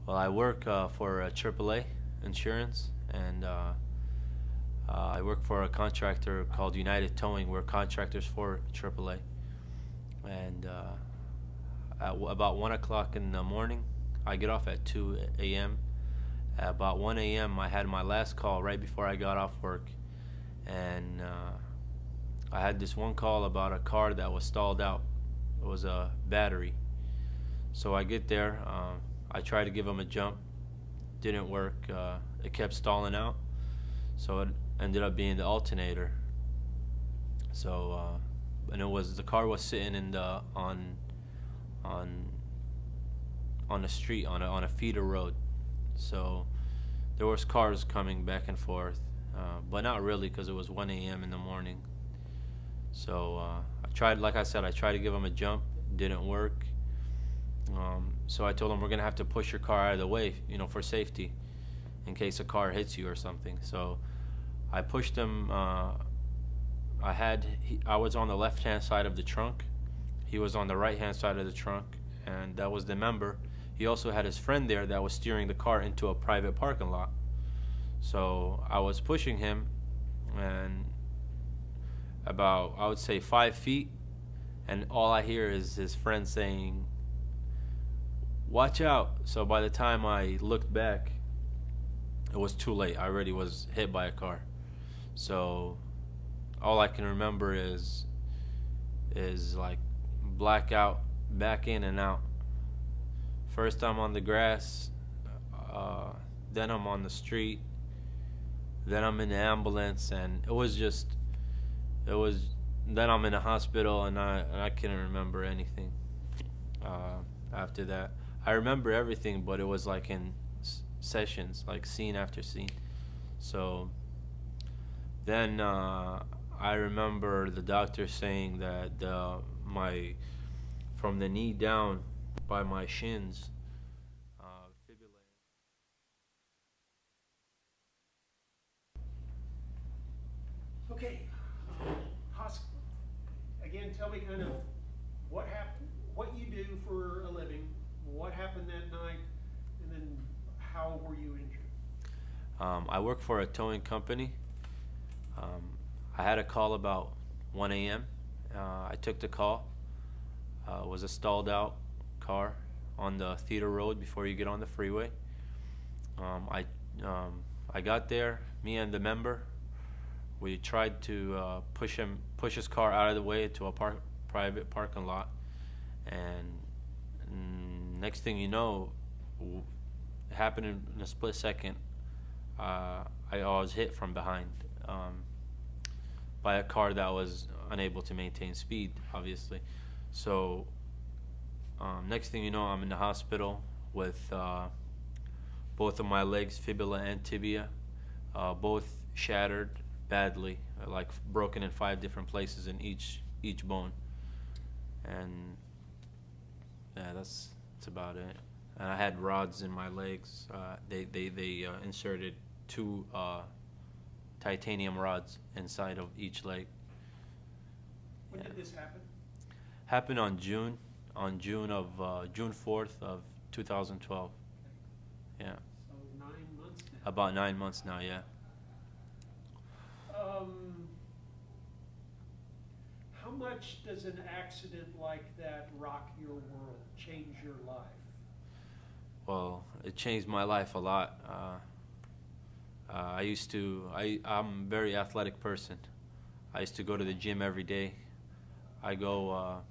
Well, I work for AAA Insurance, and I work for a contractor called United Towing. We're contractors for AAA, and about 1 o'clock in the morning, I get off at 2 a.m. At about 1 a.m., I had my last call right before I got off work, and I had this one call about a car that was stalled out. It was a battery. So I get there. I try to give him a jump. Didn't work. It kept stalling out. So it ended up being the alternator. So and the car was sitting in the on the street on a feeder road. So there was cars coming back and forth, but not really because it was 1 a.m. in the morning. So I tried, like I said, I tried to give him a jump. Didn't work. So I told him we're gonna have to push your car out of the way, for safety, in case a car hits you or something. So I pushed him. I was on the left-hand side of the trunk. He was on the right-hand side of the trunk, and that was the member. He also had his friend there that was steering the car into a private parking lot. So I was pushing him, and about, I would say, 5 feet, and all I hear is his friend saying, "Watch out." So by the time I looked back, it was too late. I already was hit by a car. So all I can remember is like blackout, back in and out. First I'm on the grass, then I'm on the street, then I'm in the ambulance, and then I'm in the hospital, and I couldn't remember anything after that. I remember everything, but it was like in sessions, like scene after scene. So then I remember the doctor saying that from the knee down by my shins, fibula. Okay, Hos, again, tell me kind of what happened, what you do for a living, what happened that night, and then how were you injured? I work for a towing company. I had a call about 1 a.m. I took the call. It was a stalled out car on the theater road before you get on the freeway. I got there, me and the member. We tried to push his car out of the way to a private parking lot, and next thing you know, it happened in a split second. I was hit from behind by a car that was unable to maintain speed, obviously. So next thing you know, I'm in the hospital with both of my legs, fibula and tibia, both shattered badly, like broken in 5 different places in each bone. And yeah, that's about it. And I had rods in my legs. They inserted 2 titanium rods inside of each leg. When did this happen? Happened on June 4th of 2012. Yeah. So 9 months now. About 9 months now, yeah. How much does an accident like that rock your world, change your life? Well, it changed my life a lot. I'm a very athletic person. I used to go to the gym every day. I go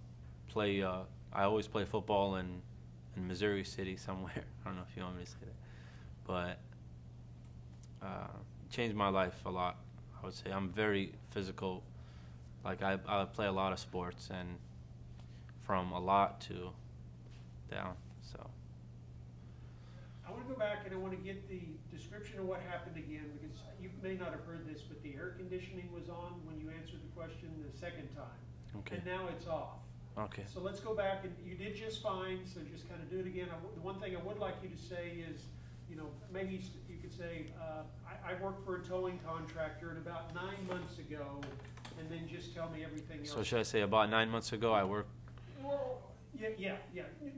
play. I always play football in Missouri City somewhere. I don't know if you want me to say that, but it changed my life a lot. I would say I'm very physical. Like I play a lot of sports, and from a lot to down. So I want to go back and I want to get the description of what happened again, because you may not have heard this, but the air conditioning was on when you answered the question the second time. Okay. And now it's off. Okay. So let's go back, and you did just fine, so just kind of do it again. The one thing I would like you to say is, maybe you could say, I work for a towing contractor, and about 9 months ago, and then just tell me everything else. So should I say about 9 months ago I worked? Well, yeah.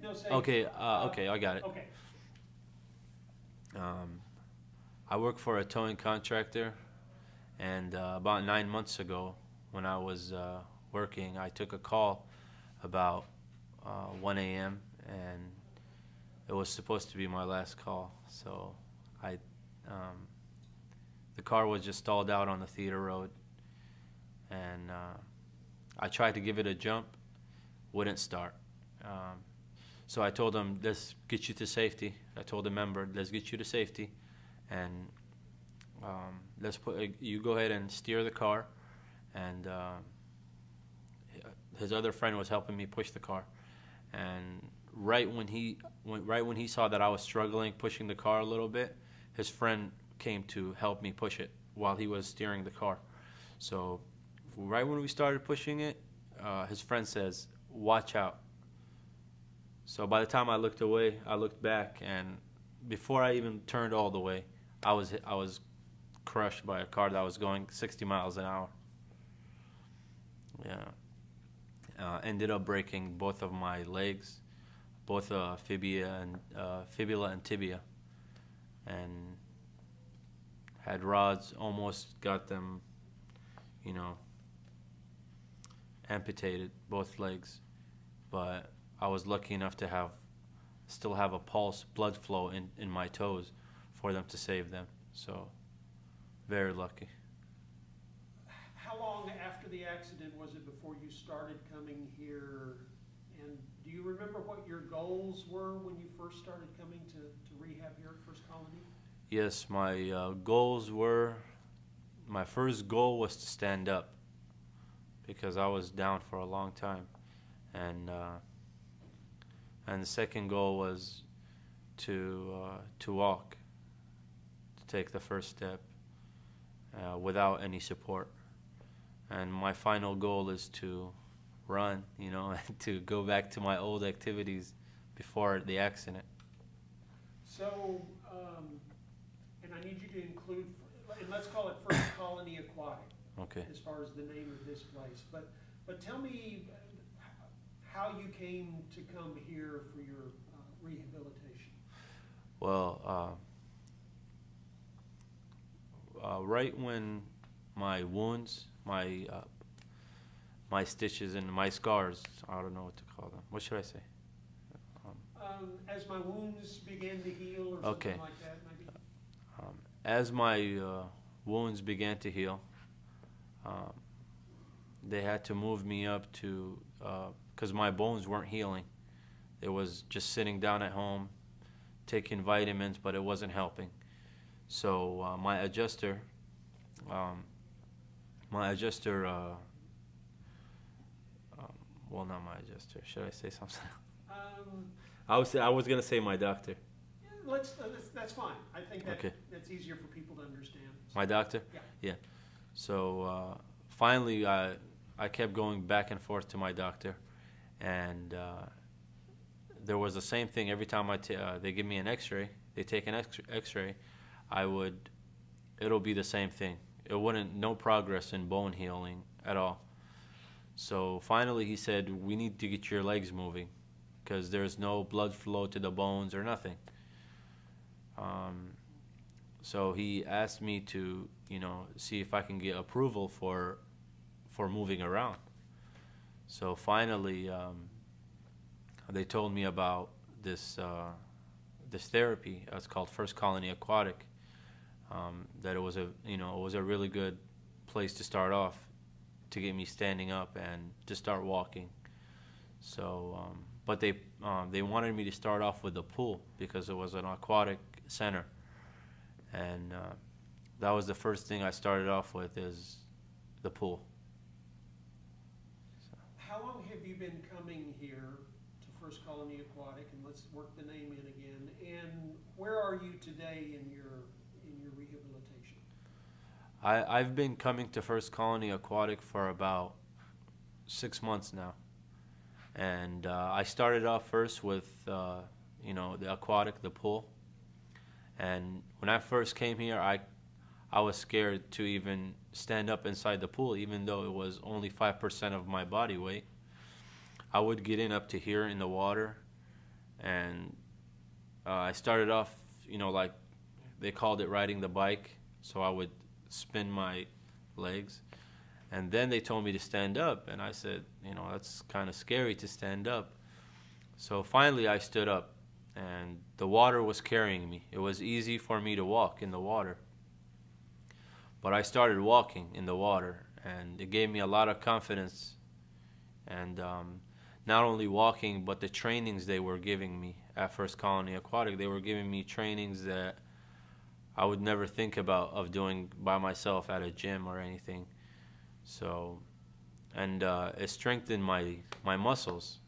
No, say. Okay. Okay, I got it. Okay. Um, I work for a towing contractor, and about 9 months ago, when I was working, I took a call about 1 a.m. and it was supposed to be my last call. So I, um, the car was just stalled out on the theater road, and I tried to give it a jump, wouldn't start. Um, so I told them, let's get you to safety. I told the member, let's get you to safety, and you go ahead and steer the car. And his other friend was helping me push the car. And right when he saw that I was struggling pushing the car a little bit, his friend came to help me push it while he was steering the car. So right when we started pushing it, his friend says, "Watch out." So by the time I looked away, I looked back, and before I even turned all the way, I was crushed by a car that was going 60 miles an hour. Yeah. Ended up breaking both of my legs, both fibula and tibia, and had rods. Almost got them, amputated, both legs. But I was lucky enough to still have a pulse, blood flow in my toes for them to save them. So, very lucky. How long after the accident was it before you started coming here? And do you remember what your goals were when you first started coming to rehab here at First Colony? Yes, my first goal was to stand up because I was down for a long time. And the second goal was to walk, to take the first step without any support. And my final goal is to run, to go back to my old activities before the accident. So, and I need you to include, and let's call it First Colony Aquatic. Okay. As far as the name of this place. But tell me how you came to come here for your rehabilitation. Well, right when my wounds, my stitches and my scars, I don't know what to call them. What should I say? As my wounds began to heal or Okay. something like that, maybe? As my wounds began to heal, they had to move me up to, because my bones weren't healing. It was just sitting down at home, taking vitamins, but it wasn't helping. So my adjuster, well, not my adjuster. Should I say something? I was gonna say my doctor. Yeah, that's fine. I think Okay. that's easier for people to understand. My doctor? Yeah. So finally, I kept going back and forth to my doctor, and there was the same thing every time they give me an X-ray. They take an X-ray. It'll be the same thing. No progress in bone healing at all. So finally, he said, we need to get your legs moving, because there's no blood flow to the bones or nothing. So he asked me to, see if I can get approval for moving around. So finally, they told me about this therapy. It's called First Colony Aquatic. That it was a really good place to start off, to get me standing up and to start walking. So, but they wanted me to start off with the pool because it was an aquatic center, and that was the first thing I started off with, is the pool. So. How long have you been coming here to First Colony Aquatic? And let's work the name in again. And where are you today in your rehabilitation? I've been coming to First Colony Aquatic for about 6 months now. And I started off first with, the aquatic, the pool. And when I first came here, I was scared to even stand up inside the pool, even though it was only 5% of my body weight. I would get in up to here in the water, and I started off, like they called it riding the bike. So I would spin my legs. And then they told me to stand up. And I said, you know, that's kind of scary to stand up. So finally I stood up. And the water was carrying me. It was easy for me to walk in the water. But I started walking in the water. And it gave me a lot of confidence. And not only walking, but the trainings they were giving me at First Colony Aquatic, they were giving me trainings that I would never think about of doing by myself at a gym or anything. So, and it strengthened my muscles.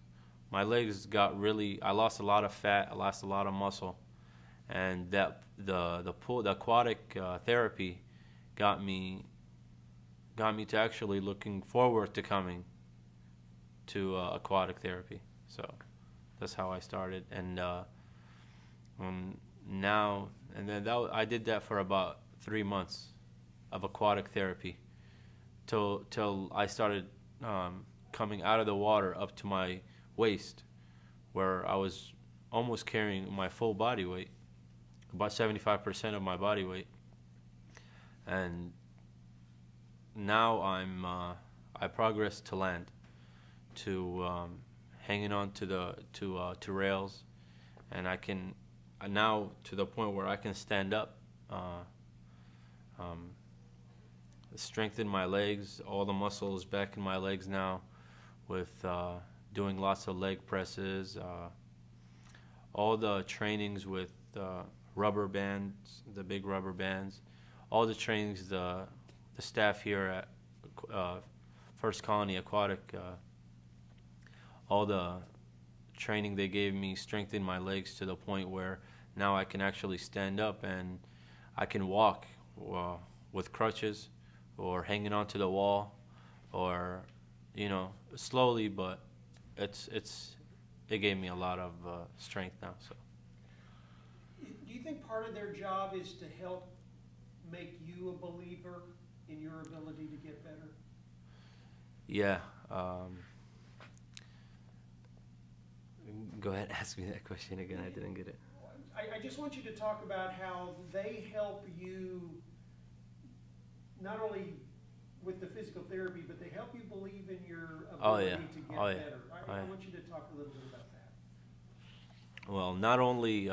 My legs got really, I lost a lot of fat, I lost a lot of muscle, and that the aquatic therapy got me to actually looking forward to coming to aquatic therapy. So that's how I started, and now and then I did that for about 3 months of aquatic therapy till I started coming out of the water up to my waist, where I was almost carrying my full body weight, about 75% of my body weight, and now I progressed to land, to hanging on to rails, and I can now to the point where I can stand up, strengthen my legs, all the muscles back in my legs now, with doing lots of leg presses, all the trainings with rubber bands, the big rubber bands, all the trainings the staff here at First Colony Aquatic, all the training they gave me strengthened my legs to the point where now I can actually stand up and I can walk with crutches or hanging onto the wall, or slowly, but it gave me a lot of strength now. So, do you think part of their job is to help make you a believer in your ability to get better? Yeah. Go ahead, ask me that question again. I didn't get it. I just want you to talk about how they help you, not only with the physical therapy, but they help you believe in your ability to get better. I want you to talk a little bit about that. Well, not only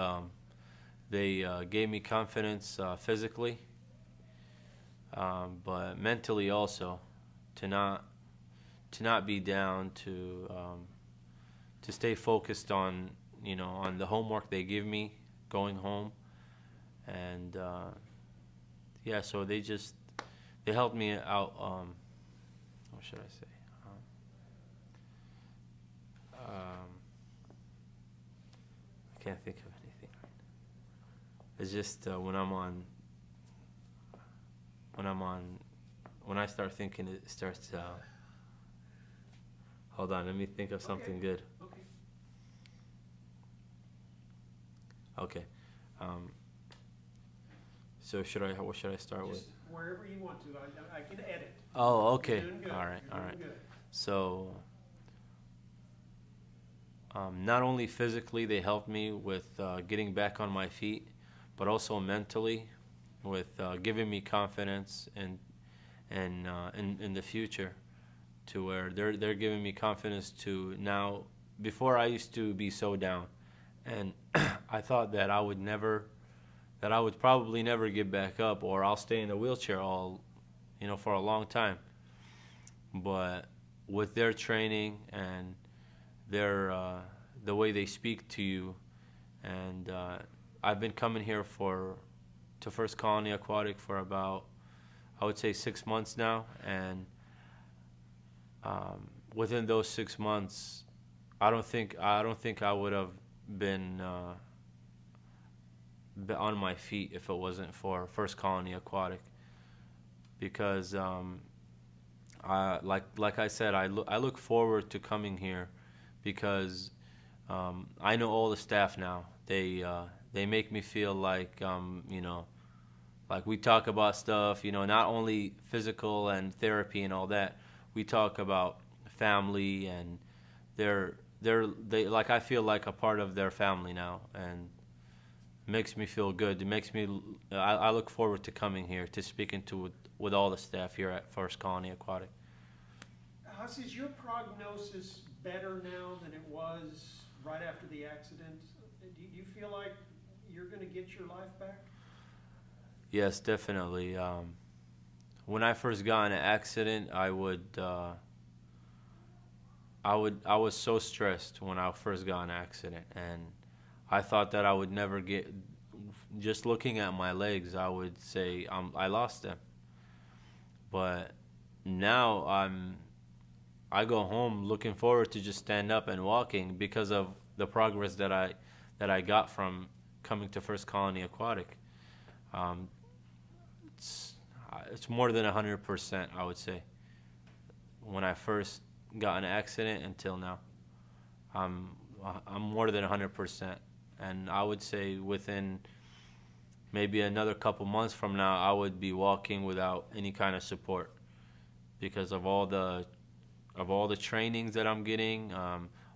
they gave me confidence physically, but mentally also, to not be down, to stay focused on on the homework they give me going home, and yeah, so they helped me out. What should I say? I can't think of anything right now. It's just when I start thinking, it starts to. Hold on, let me think of something good. Okay. So what should I start with? Wherever you want to. I can edit. Oh, okay. You're doing good. All right. You're doing good. So, not only physically they helped me with getting back on my feet, but also mentally, with giving me confidence and in the future, to where they're giving me confidence to now. Before, I used to be so down, and I thought that I would probably never get back up, or I'll stay in a wheelchair for a long time. But with their training and their the way they speak to you, and I've been coming here to First Colony Aquatic for about, I would say, 6 months now, and within those 6 months, I don't think I would have been on my feet if it wasn't for First Colony Aquatic, because like I said, I look forward to coming here, because I know all the staff now. They make me feel like like we talk about stuff, not only physical and therapy and all that. We talk about family, and they like, I feel like a part of their family now, and makes me feel good. It makes me. I look forward to coming here to speaking to with all the staff here at First Colony Aquatic. Huss, is your prognosis better now than it was right after the accident? Do you feel like you're going to get your life back? Yes, definitely. When I first got in an accident, I was so stressed when I first got in an accident, and I thought that I would never get. Just looking at my legs, I would say I lost them. But now I go home looking forward to just stand up and walking because of the progress that I got from coming to First Colony Aquatic. It's more than 100%, I would say. When I first got in an accident until now, I'm more than 100%, and I would say within maybe another couple months from now, I would be walking without any kind of support because of all the trainings that I'm getting,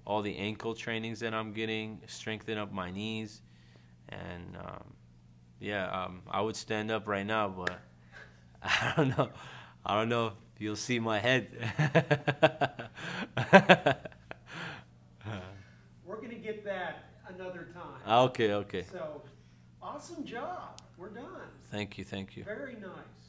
all the ankle trainings that I'm getting, strengthening up my knees, and I would stand up right now, but I don't know. I don't know if you'll see my head. We're going to get that another time. Okay. So, awesome job. We're done. Thank you. Very nice.